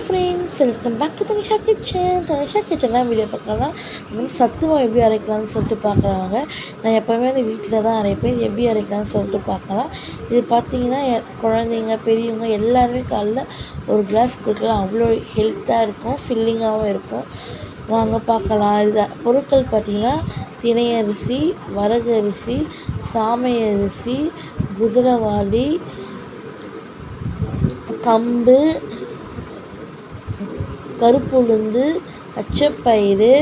Friends, welcome back to Tanisha kitchen தான் video பார்க்கலாம். சத்து மாவு எப்படி அரைக்கலாம்னு சொல்லிட்டு பார்க்குறவங்க, நான் எப்போவுமே வந்து வீட்டில் தான் அரைப்பேன். எப்படி அரைக்கலாம்னு சொல்லிட்டு பார்க்கலாம். இது பார்த்தீங்கன்னா குழந்தைங்க பெரியவங்க எல்லாருமே காலைல ஒரு கிளாஸ் குடிக்கலாம். அவ்வளோ ஹெல்த்தாக இருக்கும், ஃபில்லிங்காகவும் இருக்கும். வாங்க பார்க்கலாம். இது பொருட்கள் பார்த்திங்கன்னா தினை அரிசி, வரகு அரிசி, சாமை அரிசி, குதிரைவாலி, கம்பு, கருப்புளுந்து, பச்சைப்பயிறு,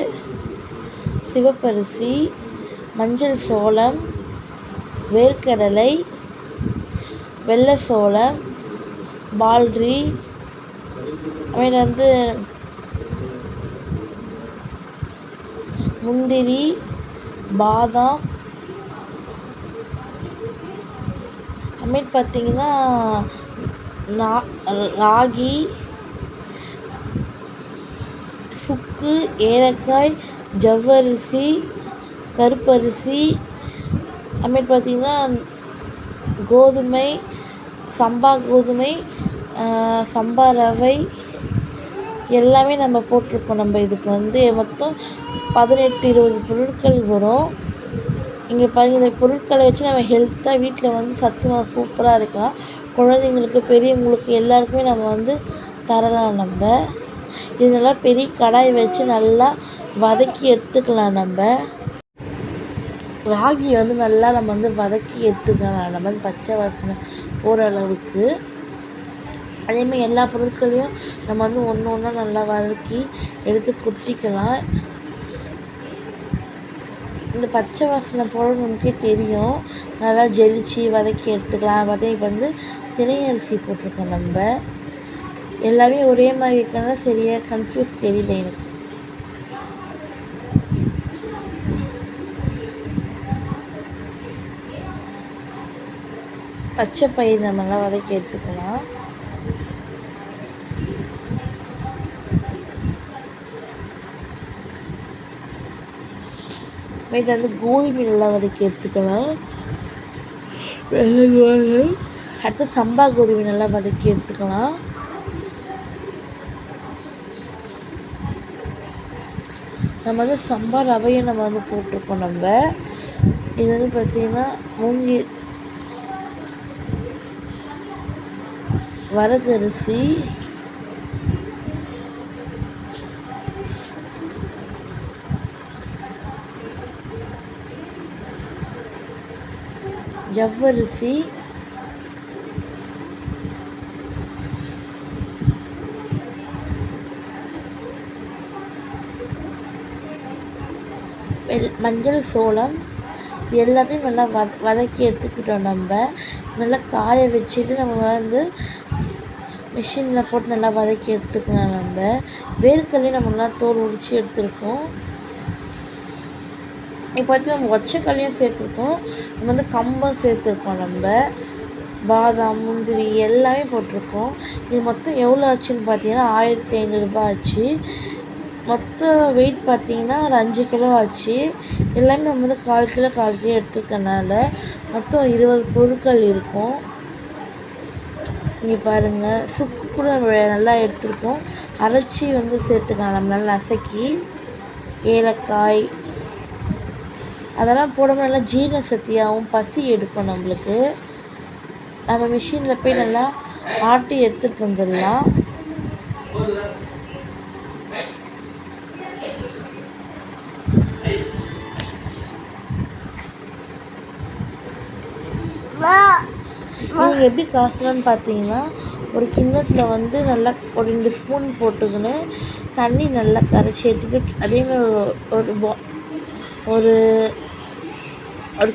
சிவப்பரிசி, மஞ்சள் சோளம், வேர்க்கடலை, வெள்ளை சோளம், பால்ரி, அப்புறம் வந்து முந்திரி, பாதாம், அப்புறமேட்டு பார்த்திங்கன்னா ராகி, சுக்கு, ஏலக்காய், ஜவ்வரிசி, கருப்பரிசி, அப்புறமேட்டு பார்த்திங்கன்னா கோதுமை, சம்பா கோதுமை, சம்பா ரவை எல்லாமே நம்ம போட்டிருக்கோம். நம்ம இதுக்கு வந்து மொத்தம் 18-20 பொருட்கள் வரும். இங்கே பாருங்கள், இந்த பொருட்களை வச்சு நம்ம ஹெல்த்தாக வீட்டில் வந்து சத்து மாவு சூப்பராக இருக்கலாம். குழந்தைங்களுக்கு பெரியவங்களுக்கு எல்லாருக்குமே நம்ம வந்து தரலாம். நம்ம இது நல்லா பெரிய கடாய் வச்சு நல்லா வதக்கி எடுத்துக்கலாம். நம்ம ராகி வந்து நல்லா நம்ம வந்து வதக்கி எடுத்துக்கலாம். நம்ம வந்து பச்சை வாசனை போகிற அளவுக்கு. அதேமாதிரி எல்லா பொருட்களையும் நம்ம வந்து ஒன்று ஒன்றா நல்லா வதக்கி எடுத்து கொட்டிக்கலாம். இந்த பச்சை வாசனை போட நமக்கே தெரியும். நல்லா ஜெலிச்சு வதக்கி எடுத்துக்கலாம். இப்போ வந்து தினை அரிசி போட்டிருக்கோம். நம்ம எல்லாமே ஒரே மாதிரி இருக்கிறனால சரியாக கன்ஃபியூஸ் தெரியல எனக்கு. பச்சை பயிர் நம்ம நல்லா வதக்கி எடுத்துக்கலாம். இது வந்து கோதுமை நல்லா வதக்கி எடுத்துக்கலாம். அடுத்து சம்பா கோதுமை நல்லா வதக்கி எடுத்துக்கலாம். நம்ம வந்து சம்பா ரவையை நம்ம வந்து போட்டிருக்கோம். நம்ம இது வந்து பார்த்திங்கன்னா மூங்கி வரகு அரிசி, ஜவ்வரிசி, மஞ்சள் சோளம் எல்லாத்தையும் நல்லா வதக்கி எடுத்துக்கிட்டோம். நம்ம நல்லா காய வச்சுட்டு நம்ம வந்து மிஷினில் போட்டு நல்லா வதக்கி எடுத்துக்கலாம். நம்ம வேர்க்கடலையும் நம்ம நல்லா தோல் உரித்து எடுத்துருக்கோம். இப்போ பார்த்து நம்ம ஒச்சக்கல்லையும் சேர்த்துருக்கோம். நம்ம வந்து கம்பம் சேர்த்துருக்கோம். நம்ம பாதாம், முந்திரி எல்லாமே போட்டிருக்கோம். இது மொத்தம் எவ்வளோ ஆச்சுன்னு பார்த்தீங்கன்னா 1500 ரூபாய் ஆச்சு. மொத்த வெயிட் பார்த்திங்கன்னா ஒரு 5 கிலோ ஆச்சு. எல்லாமே நம்ம வந்து 1/4 கிலோ எடுத்துருக்கனால மொத்தம் 20 பொருட்கள் இருக்கும். இங்கே பாருங்கள், சுக்கு கூட நம்ம நல்லா எடுத்துருக்கோம். அரைச்சி வந்து சேர்த்துக்கலாம். நம்ம நல்லா நசுக்கி ஏலக்காய் அதெல்லாம் போடாமல் நல்லா ஜீரண சக்தியாகவும் பசி எடுக்கும் நம்மளுக்கு. நம்ம மிஷினில் போய் நல்லா ஆட்டி எடுத்துகிட்டு வந்துடலாம். நீங்கள் எப்படி காசலான்னு பார்த்தீங்கன்னா, ஒரு கிண்ணத்தில் வந்து நல்லா ஒரு 2 ஸ்பூன் போட்டுக்கின்னு தண்ணி நல்லா கரைச்சி எடுத்துட்டு அதேமாதிரி ஒரு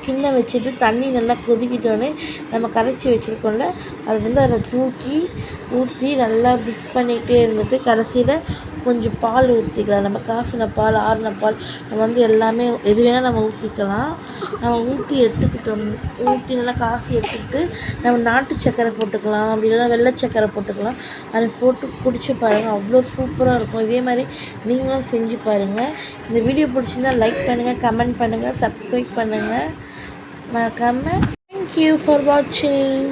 கிண்ணம் வச்சுட்டு தண்ணி நல்லா கொதிக்கிட்டோன்னே நம்ம கரைச்சி வச்சுருக்கோம்ல அதை வந்து அதில் ஊற்றி நல்லா மிக்ஸ் பண்ணிகிட்டே இருந்துட்டு கடைசியில் கொஞ்சம் பால் ஊற்றிக்கலாம். நம்ம காசின பால், ஆறின பால் நம்ம வந்து எல்லாமே எது வேணால் நம்ம ஊற்றிக்கலாம். நம்ம ஊற்றி நல்லா காசி எடுத்துக்கிட்டு நம்ம நாட்டு சர்க்கரை போட்டுக்கலாம். அப்படி இல்லைனா வெள்ளை சர்க்கரை போட்டுக்கலாம். அதை போட்டு குடிச்சு பாருங்கள், அவ்வளோ சூப்பராக இருக்கும். இதே மாதிரி நீங்களும் செஞ்சு பாருங்கள். இந்த வீடியோ பிடிச்சிருந்தால் லைக் பண்ணுங்கள், கமெண்ட் பண்ணுங்கள், சப்ஸ்கிரைப் பண்ணுங்கள் மறக்காமல். தேங்க்யூ ஃபார் வாட்சிங்.